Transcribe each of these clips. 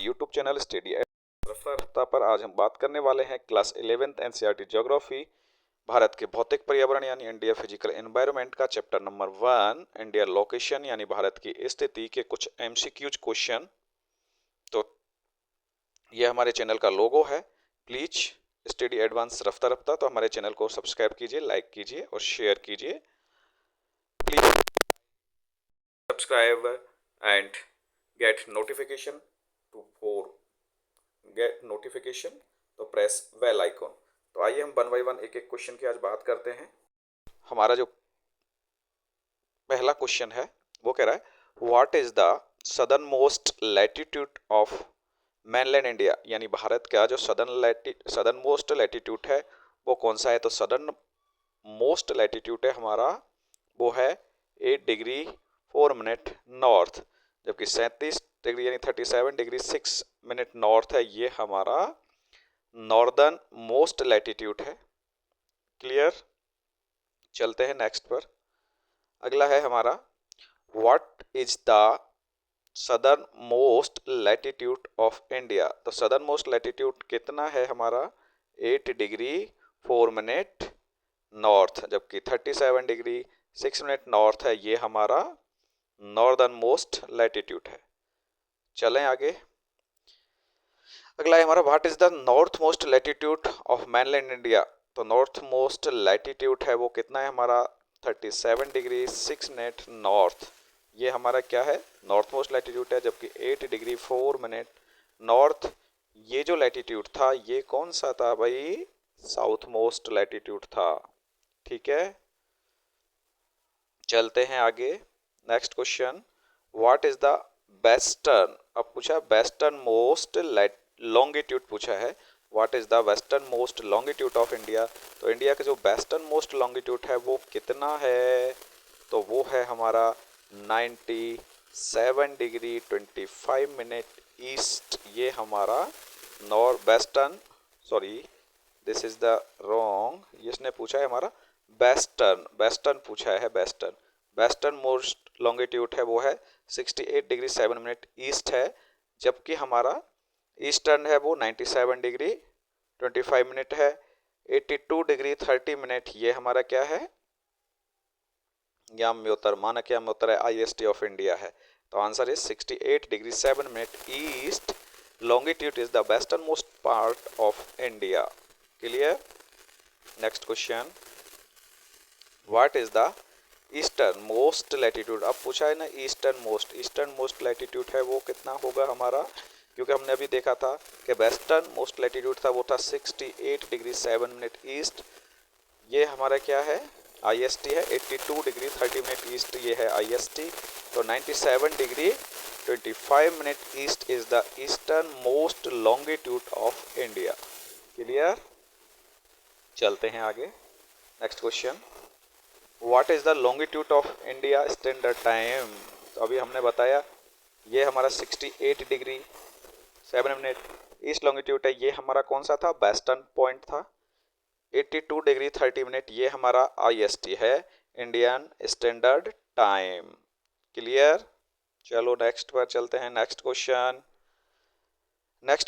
YouTube channel study रफ्ता पर आज हम बात करने वाले हैं class 11th NCERT geography Bharat के भौतिक पर्यावरण यानी इंडिया फिजिकल एनवायरनमेंट का चैप्टर नंबर 1 इंडिया लोकेशन यानी भारत की स्थिति के कुछ एमसीक्यूज क्वेश्चन। तो ये हमारे चैनल का लोगो है। प्लीज स्टडी एडवांस रफ्ता। तो हमारे चैनल को सब्सक्राइब कीजिए, लाइक कीजिए और शेयर कीजिए। Please subscribe and get notification तो प्रेस बेल आइकॉन। तो आइए हम 1 बाय 1 एक एक क्वेश्चन की आज बात करते हैं। हमारा जो पहला क्वेश्चन है वो कह रहा है what is the southern most latitude of mainland India, यानी भारत का जो सदर्न मोस्ट लैटिट्यूड है वो कौन सा है। तो सदर्न मोस्ट लैटिट्यूड है हमारा वो है 8 डिग्री 4 मिनट नॉर्थ, जबकि 37 डिग्री यानी 37 डिग्री 6 मिनट नॉर्थ है, ये हमारा नॉर्दर्न मोस्ट लैटिट्यूड है। क्लियर। चलते हैं नेक्स्ट पर। अगला है हमारा what is the southern most latitude of India. तो सदर्न मोस्ट लैटिट्यूड कितना है हमारा 8 डिग्री 4 मिनट नॉर्थ, जबकि 37 डिग्री 6 मिनट नॉर्थ है, ये हमारा नॉर्दर्न मोस्ट लैटिट्यूड है। चलें आगे। अगला है हमारा what is the north most latitude of mainland India. तो नॉर्थ मोस्ट लैटिट्यूड है वो कितना है हमारा 37 डिग्री 6 मिनट नॉर्थ, ये हमारा क्या है नॉर्थ मोस्ट लैटिट्यूड है, जबकि 8 डिग्री 4 मिनट नॉर्थ ये जो लैटिट्यूड था ये कौन सा था भाई, साउथ मोस्ट लैटिट्यूड था। ठीक है, चलते हैं आगे। Next question what is the western, अब पूछा वेस्टर्न मोस्ट लॉन्गिट्यूड पूछा है, what is the western most longitude of India. तो इंडिया का जो वेस्टर्न मोस्ट लॉन्गिट्यूड है वो कितना है, तो वो है हमारा 97 डिग्री 25 मिनट ईस्ट, ये हमारा north western, sorry this is the wrong, इसने पूछा है हमारा वेस्टर्न पूछा है, वेस्टर्न मोस्ट लॉन्गिट्यूड है वो है 68 डिग्री 7 मिनट ईस्ट है, जबकि हमारा ईस्टर्न है वो 97 डिग्री 25 मिनट है। 82 डिग्री 30 मिनट ये हमारा क्या है याम्योत्तर, मानक याम्योत्तर है, आईएसटी ऑफ इंडिया है। तो answer is 68 degree 7 minute east longitude is the western most part of India. Clear. Next question what is the eastern most latitude. अब पूछा है ना ईस्टर्न मोस्ट लैटिट्यूड है वो कितना होगा हमारा, क्योंकि हमने अभी देखा था कि वेस्टर्न मोस्ट लैटिट्यूड था वो था 68 डिग्री 7 मिनट ईस्ट, ये हमारा क्या है आईएसटी है। 82 डिग्री 30 मिनट ईस्ट ये है आईएसटी। तो 97 degree 25 minute east is the eastern most longitude of India. Clear. चलते हैं आगे। Next question what is the longitude of India standard time. तो अभी हमने बताया ये हमारा 68 डिग्री 7 मिनट ईस्ट लॉन्गिट्यूड है, ये हमारा कौन सा था वेस्टर्न पॉइंट था। 82 डिग्री 30 मिनट ये हमारा आईएसटी है, इंडियन स्टैंडर्ड टाइम। क्लियर। चलो नेक्स्ट पर चलते हैं। नेक्स्ट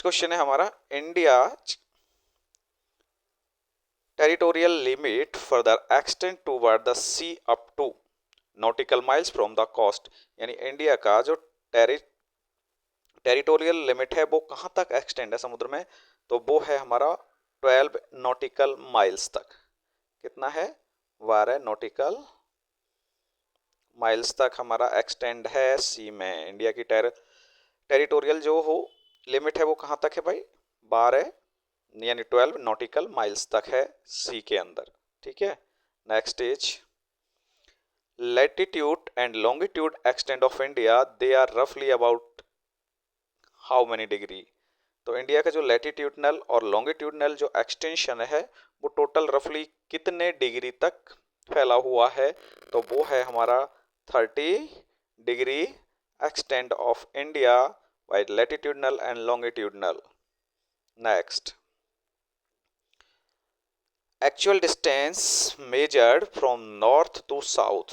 क्वेश्चन है हमारा India territorial limit further extend toward the sea up to nautical miles from the coast, यानी इंडिया का जो टेरिटोरियल लिमिट है वो कहाँ तक एक्सटेंड है समुद्र में, तो वो है हमारा 12 नॉटिकल माइल्स तक। कितना है 12 नॉटिकल माइल्स तक हमारा एक्सटेंड है सी में। इंडिया की टेरिटोरियल जो हो लिमिट है वो कहाँ तक है भाई 12 यानी 12 नॉटिकल माइल्स तक है सी के अंदर। ठीक है। Next is latitude and longitude extend of India they are रफली अबाउट हाउ मेनी डिग्री। तो इंडिया का जो लैटिट्यूडनल और लॉन्गिट्यूडनल जो एक्सटेंशन है वो टोटल रफली कितने डिग्री तक फैला हुआ है, तो वो है हमारा 30 degree extend of India by latitudinal and longitudinal. Next actual distance measured from north to south,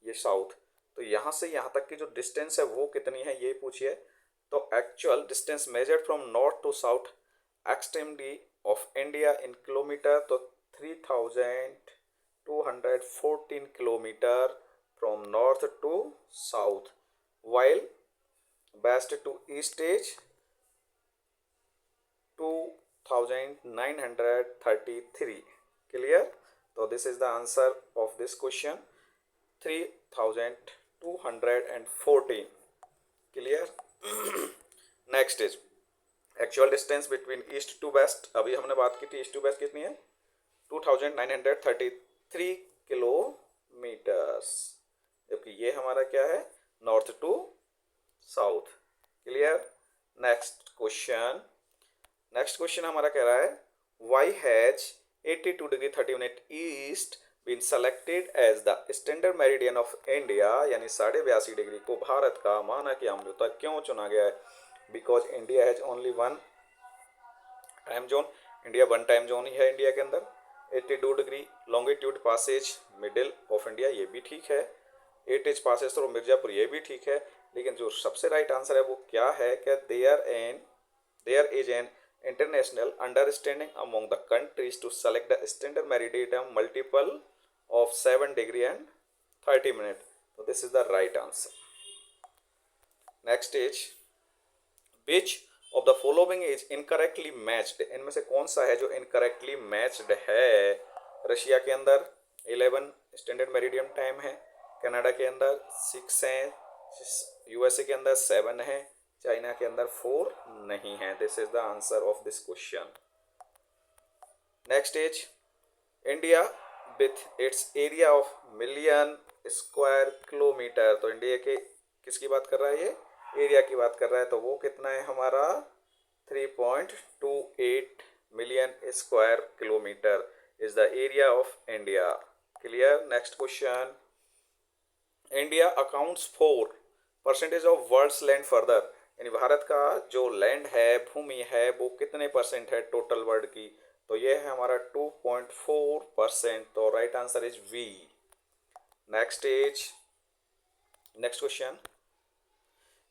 ये साउथ, तो यहाँ से यहाँ तक की जो डिस्टेंस है वो कितनी है ये पूछिए। तो actual distance measured from north to south extremely of India in kilometre, तो 3214 kilometre from north to south, while west to east is 2933. Clear? So this is the answer of this question, 3214. Clear? Next is actual distance between east to west. अभी हमने बात की थी east to waste कितनी है, 2933 kilometres, जबकि ये हमारा क्या है, north to south. Clear? Next question हमारा कह रहा है why has 82 degree 30 minute east been selected as the standard meridian of India, यानी 82.5 डिग्री को भारत का मानक यामयुता क्यों चुना गया है? Because India has only one time zone, India one time zone ही है इंडिया के अंदर। 82 degree longitude passes middle of India, ये भी ठीक है। 8 इंच पासेज थ्रू मिर्जापुर, ये भी ठीक है। लेकिन जो सबसे राइट आंसर है वो क्या है कि there is an international understanding among the countries to select the standard meridian multiple of 7 degree and 30 minute. तो this is the right answer. Next is which of the following is incorrectly matched, इनमें से कौन सा है जो incorrectly matched है? Russia के अंदर 11 स्टैंडर्ड मेरिडियन टाइम है, कनाडा के अंदर 6 है, यूएसए के अंदर 7 है, चाइना के अंदर 4 नहीं है। This is the answer of this question. Next is India with its area of million square kilometre, तो इंडिया के किसकी बात कर रहा है, ये एरिया की बात कर रहा है, तो वो कितना है हमारा 3.28 million square kilometre is the area of India. Clear? Next question, India accounts for percentage of world's land further, यानी भारत का जो लैंड है, भूमि है, वो कितने परसेंट है टोटल वर्ल्ड की? तो ये है हमारा 2.4%, तो right answer is B. Next question,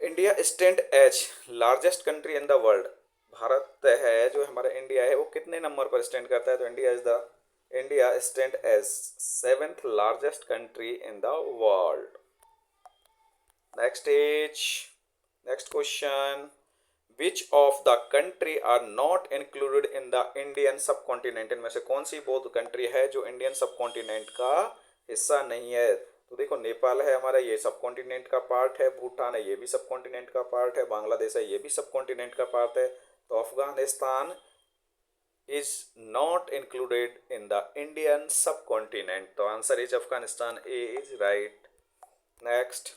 India stand as largest country in the world, Bharat है जो हमारा इंडिया है वो कितने नंबर पर स्टैंड करता है? तो India stand as 7th largest country in the world. Next question, which of the country are not included in the Indian subcontinent, इनमें से कौन सी वो कंट्री है जो इंडियन सब कॉन्टिनेंट का हिस्सा नहीं है? तो देखो, नेपाल है हमारा, ये सब कॉन्टिनेंट का पार्ट है, भूटान है ये भी सब कॉन्टिनेंट का पार्ट है, बांग्लादेश है ये भी सब कॉन्टिनेंट का पार्ट है, तो Afghanistan is not included in the Indian subcontinent, तो answer is Afghanistan is right. Next,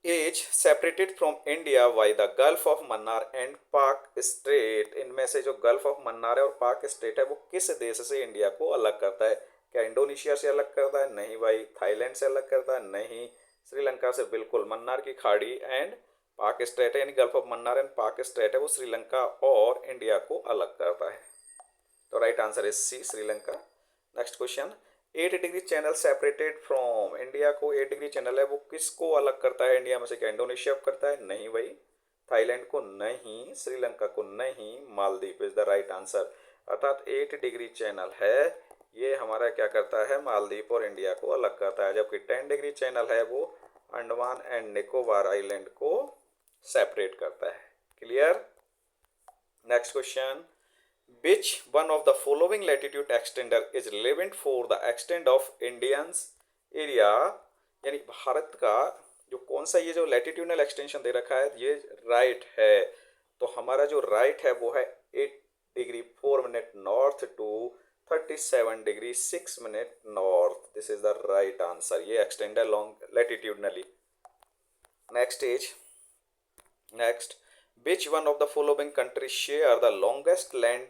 is separated from India by the Gulf of Mannar and Pak Strait, इनमें से जो गल्फ ऑफ मन्नार है और पाक स्ट्रेट है वो किस देश से इंडिया को अलग करता है? क्या इंडोनेशिया से अलग करता है? नहीं भाई। थाईलैंड से अलग करता है? नहीं। श्रीलंका से बिल्कुल। मन्नार की खाड़ी एंड पाक स्ट्रेट है, यानी गल्फ ऑफ मन्नार एंड पाक स्ट्रेट है, वो श्रीलंका और इंडिया को अलग करता है, तो right answer is C, Sri Lanka. Next question, 8 degree channel separated from, India को 8 डिग्री चैनल है वो किसको अलग करता है इंडिया में से? क्या इंडोनेशिया को करता है? नहीं भाई। थाईलैंड को नहीं, श्रीलंका को नहीं, Maldives is the right answer. अर्थात 8 डिग्री चैनल है ये हमारा क्या करता है, मालदीव और इंडिया को अलग करता है, जबकि 10 डिग्री चैनल है वो अंडमान एंड निकोबार आइलैंड को सेपरेट करता है। Clear? Next question, which one of the following latitude extender is relevant for the extent of Indians area, यानी भारत का जो कौन सा ये जो लैटिट्यूडनल एक्सटेंशन दे रखा है ये राइट है, तो हमारा जो राइट है वो है 8 degree 4 minute north to 37 degree 6 minute north. This is the right answer, ये extended long latitudinally. Next, which one of the following countries share the longest land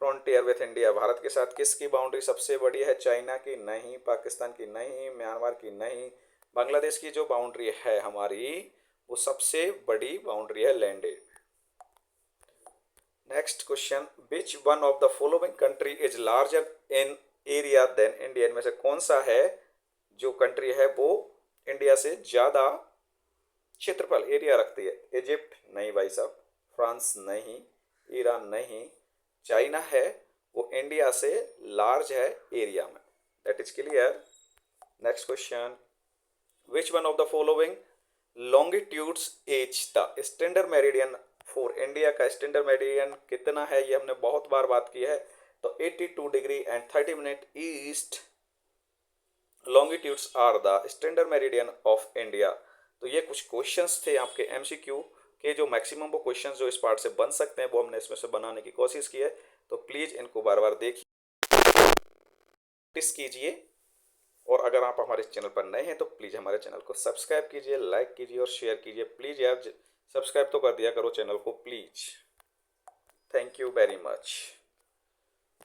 frontier with India, Bharat के साथ किसकी बाउंड्री सबसे बड़ी है? चाइना की नहीं, पाकिस्तान की नहीं, म्यांमार की नहीं, बांग्लादेश की जो बाउंड्री है हमारी वो सबसे बड़ी बाउंड्री है landed. Next question, which one of the following country is larger in area than India, इनमें से कौन सा है जो कंट्री है वो इंडिया से ज़्यादा क्षेत्रफल एरिया रखती है? इजिप्ट नहीं भाई साहब, फ्रांस नहीं, ईरान नहीं, चाइना है, वो इंडिया से लार्ज है एरिया में। That is clear. Next question, which one of the following longitudes is the standard meridian for India? का स्टैंडर्ड मेरिडियन कितना है ये हमने बहुत बार बात की है। तो 82 degree and 30 minute east longitudes are the standard meridian of India. तो ये कुछ क्वेश्चंस थे आपके एमसीक्यू के, जो मैक्सिमम वो क्वेश्चंस जो इस पार्ट से बन सकते हैं वो हमने इसमें से बनाने की कोशिश की है। तो प्लीज़ इनको बार बार देखिए, प्रैक्टिस कीजिए, और अगर आप हमारे चैनल पर नए हैं तो प्लीज़ हमारे चैनल को सब्सक्राइब कीजिए, लाइक कीजिए और शेयर कीजिए। प्लीज़ यार सब्सक्राइब तो कर दिया करो चैनल को please. Thank you very much.